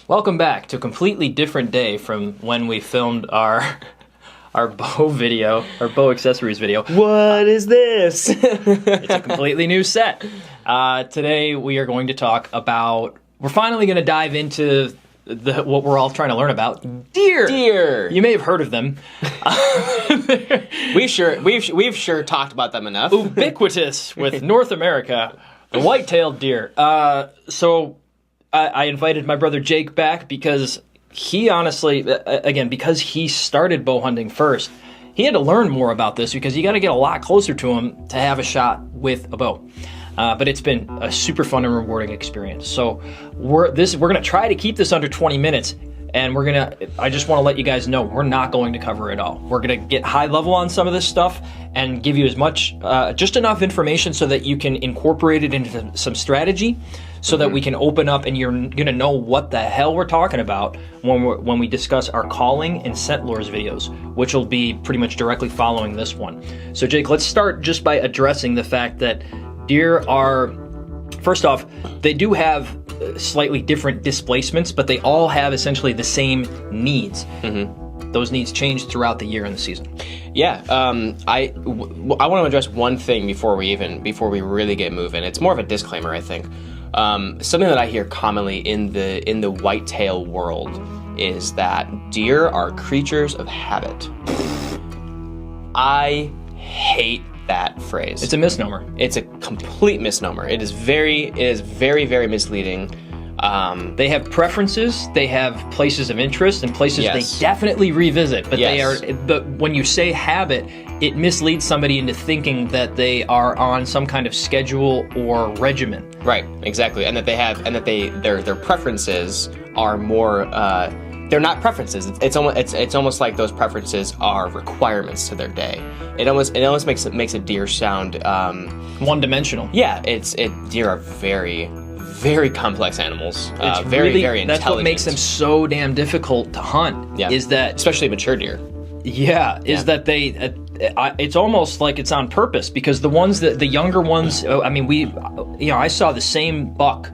Welcome back to a completely different day from when we filmed our bow video, our bow accessories video. What is this? It's a completely new set. Today we are going to talk about, we're finally going to dive into what we're all trying to learn about, deer. Deer. You may have heard of them. We've sure talked about them enough. Ubiquitous with North America, the white-tailed deer. So I invited my brother Jake back because he honestly, again, because he started bow hunting first, he had to learn more about this because you got to get a lot closer to him to have a shot with a bow. But it's been a super fun and rewarding experience. So we're going to try to keep this under 20 minutes, and I just want to let you guys know we're not going to cover it all. We're going to get high level on some of this stuff and give you as much, just enough information so that you can incorporate it into some strategy, so that we can open up and you're going to know what the hell we're talking about when we discuss our calling and scent lures videos, which will be pretty much directly following this one. So Jake, let's start just by addressing the fact that deer are, first off, they do have slightly different displacements, but they all have essentially the same needs. Mm-hmm. Those needs change throughout the year and the season. Yeah, I want to address one thing before we really get moving. It's more of a disclaimer, I think. Something that I hear commonly in the whitetail world is that deer are creatures of habit. I hate that phrase. It's a misnomer. It's a complete misnomer. It is very, very misleading. They have preferences, they have places of interest, and places they definitely revisit. But but when you say habit, it misleads somebody into thinking that they are on some kind of schedule or regimen. Right, exactly, and that their preferences are more. They're not preferences. It's almost like those preferences are requirements to their day. It almost makes a deer sound one-dimensional. Yeah, deer are very complex animals. Very intelligent. That's what makes them so damn difficult to hunt. Yeah. Is that especially mature deer? Yeah, is that they? It's almost like it's on purpose because the younger ones. I mean, I saw the same buck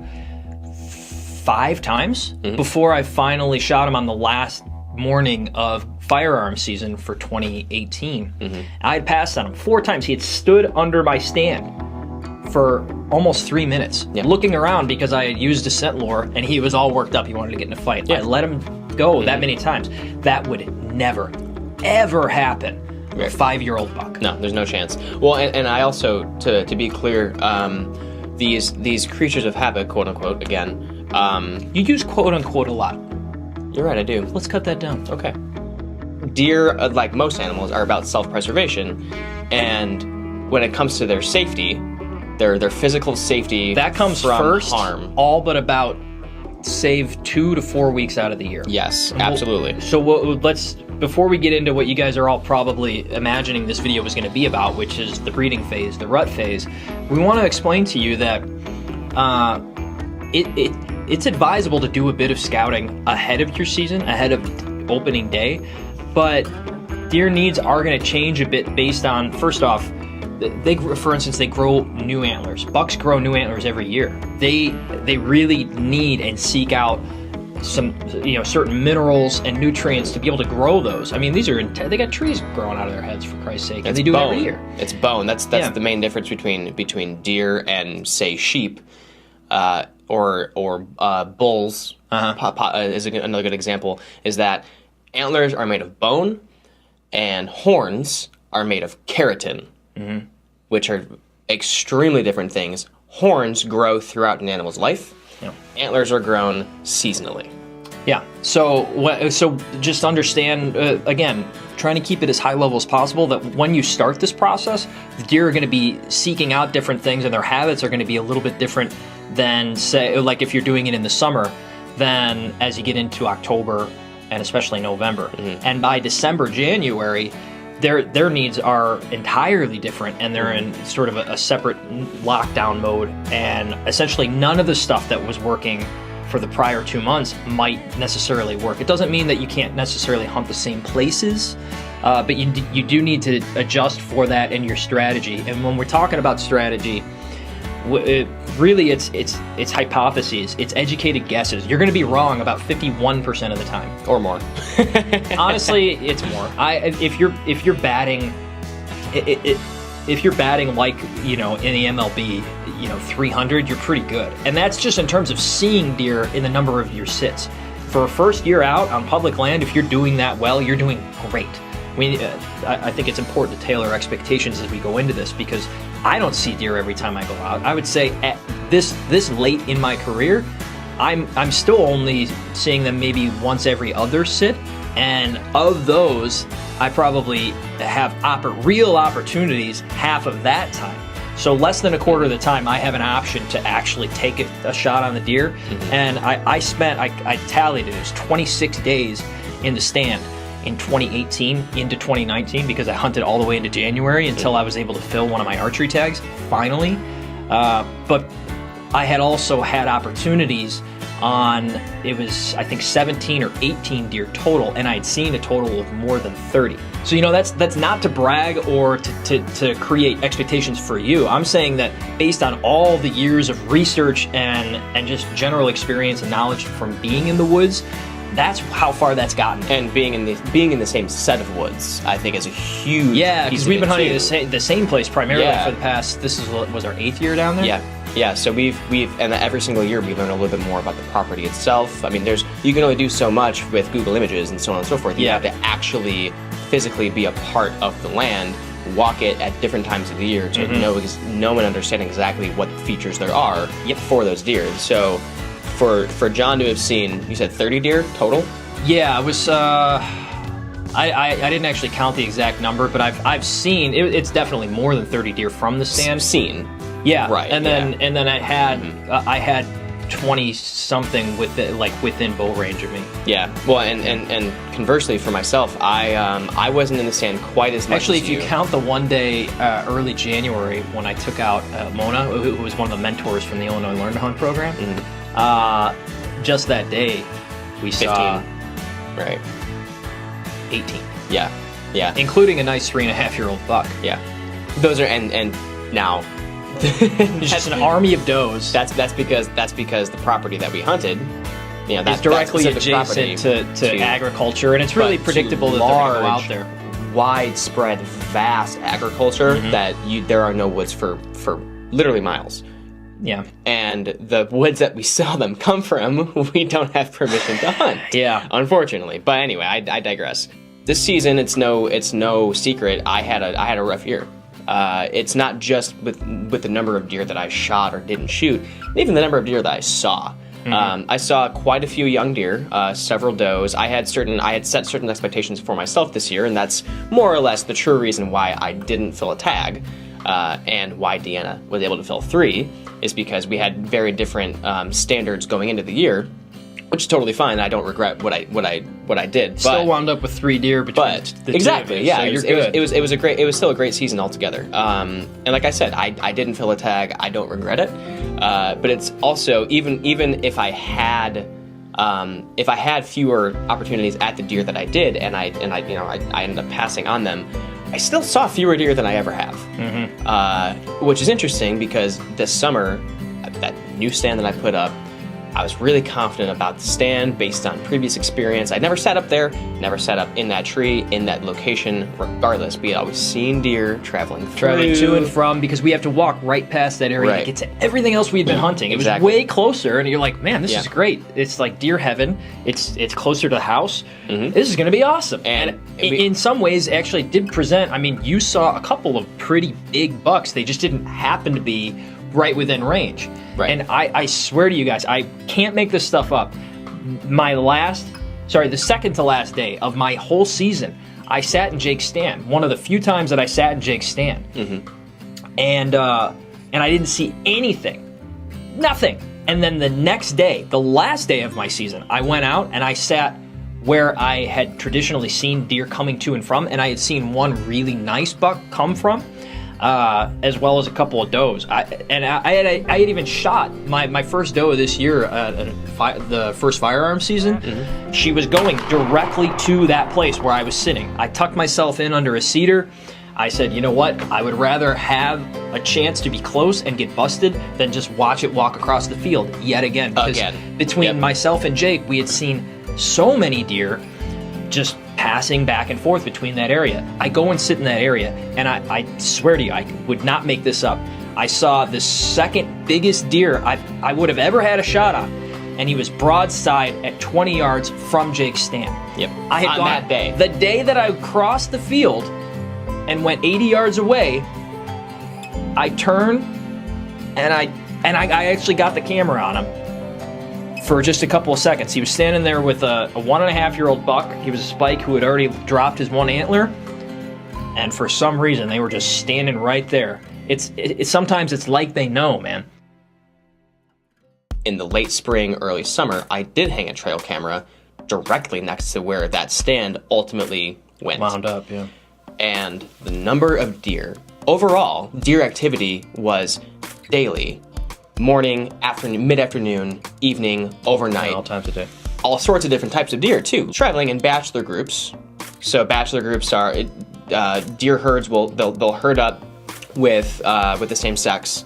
5 times before I finally shot him on the last morning of firearm season for 2018. I had passed on him 4 times. He had stood under my stand for almost 3 minutes, looking around because I had used a scent lure, and he was all worked up. He wanted to get in a fight. I let him go that many times. That would never, ever happen with a 5-year-old buck. No, there's no chance. Well, and I also, to be clear, these creatures of habit, quote unquote, again. You use quote unquote a lot. You're right, I do. Let's cut that down. Okay. Deer, like most animals, are about self-preservation, and when it comes to their safety, their physical safety, that comes from first. Harm. All but about save 2 to 4 weeks out of the year. Yes, absolutely. Let's before we get into what you guys are all probably imagining this video was going to be about, which is the breeding phase, the rut phase, we want to explain to you that it's advisable to do a bit of scouting ahead of your season, ahead of opening day, but deer needs are going to change a bit based on, first off, for instance, they grow new antlers. Bucks grow new antlers every year. They really need and seek out some certain minerals and nutrients to be able to grow those. I mean, they got trees growing out of their heads, for Christ's sake, and they do it every year. It's bone. That's the main difference between deer and, say, sheep, or bulls. Is another good example. Is that antlers are made of bone, and horns are made of keratin. Mm-hmm. Which are extremely different things. Horns grow throughout an animal's life. Yeah. Antlers are grown seasonally. Yeah. So just understand, again, trying to keep it as high level as possible, that when you start this process, the deer are going to be seeking out different things, and their habits are going to be a little bit different than, say, like if you're doing it in the summer, than as you get into October and especially November. Mm-hmm. And by December, January, their needs are entirely different, and they're in sort of a separate lockdown mode, and essentially none of the stuff that was working for the prior 2 months might necessarily work. It doesn't mean that you can't necessarily hunt the same places, but you do need to adjust for that in your strategy. And when we're talking about strategy, Really, it's hypotheses. It's educated guesses. You're going to be wrong about 51% of the time, or more. Honestly, it's more. If you're batting, if you're batting like in the MLB, 300, you're pretty good, and that's just in terms of seeing deer in the number of your sits. For a first year out on public land, if you're doing that well, you're doing great. I think it's important to tailor expectations as we go into this, because I don't see deer every time I go out. I would say at this late in my career, I'm still only seeing them maybe once every other sit, and of those, I probably have real opportunities half of that time. So less than a quarter of the time, I have an option to actually take a shot on the deer. Mm-hmm. And I tallied it. It was 26 days in the stand in 2018 into 2019, because I hunted all the way into January until I was able to fill one of my archery tags, finally. But I had also had opportunities on, it was, I think, 17 or 18 deer total, and I had seen a total of more than 30. So, that's not to brag or to create expectations for you. I'm saying that based on all the years of research and just general experience and knowledge from being in the woods, that's how far that's gotten. And being in the same set of woods, I think, is a huge because we've been hunting the same place primarily for the past, was our 8th year down there? Yeah, so we've and every single year we learn a little bit more about the property itself. I mean, you can only do so much with Google Images and so on and so forth. You have to actually physically be a part of the land, walk it at different times of the year to know and understand exactly what features there are for those deer. So for John to have seen, you said 30 deer total? Yeah, it was. I didn't actually count the exact number, but I've seen it's definitely more than 30 deer from the stand. Seen. Yeah, right. And then I had 20 something within bow range of me. Yeah. Well, and conversely for myself, I wasn't in the stand quite as much. Actually, as if you count the one day early January when I took out Mona, who was one of the mentors from the Illinois Learn to Hunt program, just that day we 15. saw 18. Yeah, including a nice 3.5-year-old buck. Yeah, those are and now. It's just an army of does. That's because the property that we hunted, that's directly adjacent to agriculture, and it's really predictable that they're going to go out there. Widespread, vast agriculture that there are no woods for literally miles. Yeah, and the woods that we saw them come from, we don't have permission to hunt. Yeah, unfortunately. But anyway, I digress. This season, it's no secret. I had a rough year. It's not just with the number of deer that I shot or didn't shoot, even the number of deer that I saw. I saw quite a few young deer, several does. I had set certain expectations for myself this year, and that's more or less the true reason why I didn't fill a tag, and why Deanna was able to fill 3, is because we had very different standards going into the year, which is totally fine. I don't regret what I did. Still wound up with 3 deer between the exactly, two. Yeah. So you're good. It was still a great season altogether. And like I said, I didn't fill a tag. I don't regret it. But it's also even if I had fewer opportunities at the deer that I did, and I ended up passing on them, I still saw fewer deer than I ever have. Which is interesting because this summer, that new stand that I put up, I was really confident about the stand based on previous experience. I'd never sat up there, never sat up in that tree, in that location, regardless. We had always seen deer traveling to and from, because we have to walk right past that area to get to everything else we'd been hunting. It was way closer, and you're like, man, this is great. It's like deer heaven. It's closer to the house. This is going to be awesome. And in some ways, actually did present, you saw a couple of pretty big bucks. They just didn't happen to be right within range. Right. And I swear to you guys, I can't make this stuff up. The second to last day of my whole season, I sat in Jake's stand. One of the few times that I sat in Jake's stand. And I didn't see anything. Nothing. And then the next day, the last day of my season, I went out and I sat where I had traditionally seen deer coming to and from, and I had seen one really nice buck come from. As well as a couple of does. I had even shot my first doe this year, the first firearm season. She was going directly to that place where I was sitting. I tucked myself in under a cedar. I said, you know what? I would rather have a chance to be close and get busted than just watch it walk across the field yet again. Because between myself and Jake, we had seen so many deer just passing back and forth between that area. I go and sit in that area, and I swear to you, I would not make this up. I saw the second biggest deer I would have ever had a shot on, and he was broadside at 20 yards from Jake's stand. Yep. I had gone that day. The day that I crossed the field and went 80 yards away, I turned and I actually got the camera on him for just a couple of seconds. He was standing there with a 1.5-year-old buck. He was a spike who had already dropped his one antler, and for some reason they were just standing right there. Sometimes it's like they know, man. In the late spring, early summer, I did hang a trail camera directly next to where that stand ultimately went. Wound up, yeah. And the number of deer, overall, deer activity was daily. Morning, afternoon, mid-afternoon, evening, overnight. All times a day. All sorts of different types of deer, too. Traveling in bachelor groups. So bachelor groups are, deer herds they'll herd up with the same sex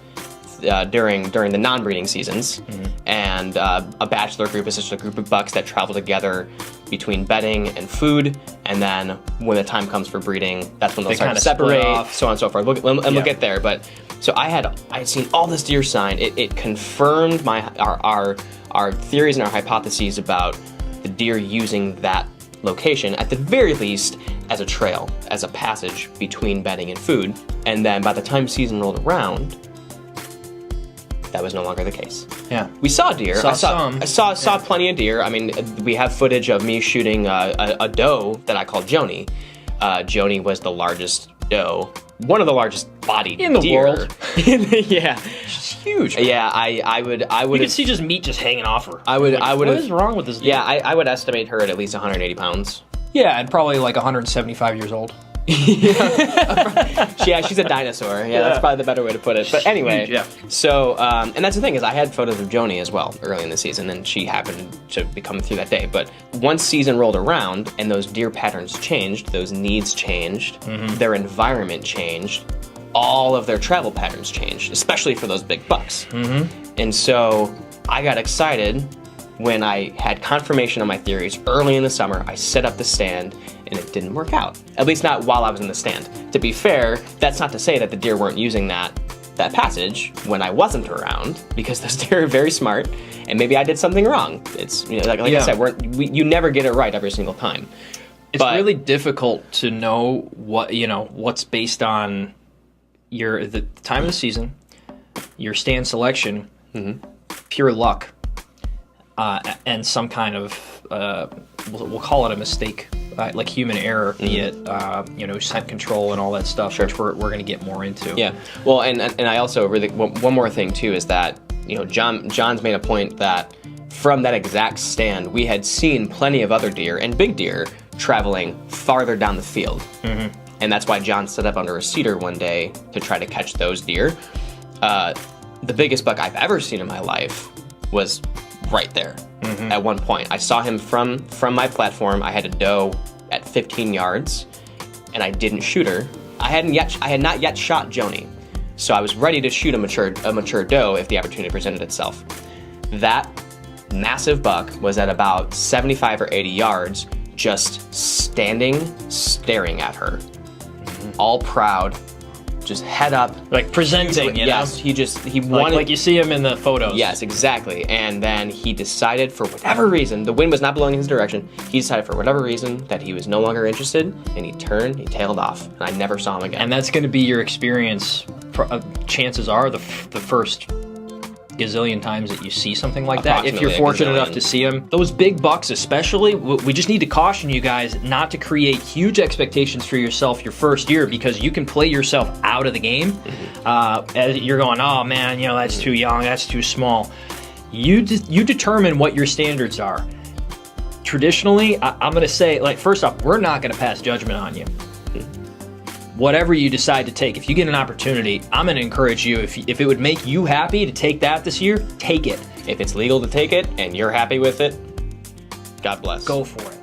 during the non-breeding seasons. And a bachelor group is just a group of bucks that travel together between bedding and food, and then when the time comes for breeding, that's when they'll start to separate, so on and so forth. We'll get there, but so I had seen all this deer sign. It confirmed our theories and our hypotheses about the deer using that location, at the very least, as a trail, as a passage between bedding and food. And then by the time season rolled around, that was no longer the case. Yeah. We saw deer. I saw plenty of deer. I mean, we have footage of me shooting a doe that I called Joni. Joni was the largest doe, one of the largest bodied in the deer. world. Yeah. She's huge. Yeah, I would. You could see just meat just hanging off her. I would. What is wrong with this deer? Yeah, I would estimate her at least 180 pounds. Yeah, and probably like 175 years old. Yeah, she's a dinosaur. Yeah, that's probably the better way to put it. But anyway, yeah. So, and that's the thing, is I had photos of Joni as well early in the season, and she happened to be coming through that day. But once season rolled around and those deer patterns changed, those needs changed, their environment changed, all of their travel patterns changed, especially for those big bucks. And so I got excited when I had confirmation on my theories early in the summer. I set up the stand, and it didn't work out. At least not while I was in the stand. To be fair, that's not to say that the deer weren't using that passage when I wasn't around, because those deer are very smart, and maybe I did something wrong. It's, you know, like I said, you never get it right every single time. It's really difficult to know what's based on the time of the season, your stand selection, pure luck, and some kind of we'll call it a mistake, like human error, be it scent control and all that stuff, which we're going to get more into. Yeah. Well, and I also really, one more thing too is that, you know, John's made a point that from that exact stand we had seen plenty of other deer and big deer traveling farther down the field. And that's why John set up under a cedar one day to try to catch those deer. The biggest buck I've ever seen in my life was right there. At one point, I saw him from my platform. I had a doe at 15 yards, and I didn't shoot her. I had not yet shot Joni, so I was ready to shoot a mature doe if the opportunity presented itself. That massive buck was at about 75 or 80 yards, just standing, staring at her, all proud, just head up, like presenting. Yes, he wanted, like you see him in the photos. Yes, exactly. And then he decided, for whatever reason, the wind was not blowing in his direction. He decided, for whatever reason, that he was no longer interested, and he tailed off, and I never saw him again. And that's going to be your experience. Chances are the first gazillion times that you see something like that, if you're fortunate enough to see them. Those big bucks especially, we just need to caution you guys not to create huge expectations for yourself your first year, because you can play yourself out of the game. As you're going, oh man, that's too young, that's too small. You determine what your standards are. Traditionally, I'm going to say, like, first off, we're not going to pass judgment on you. Whatever you decide to take, if you get an opportunity, I'm going to encourage you, if it would make you happy to take that this year, take it. If it's legal to take it and you're happy with it, God bless. Go for it.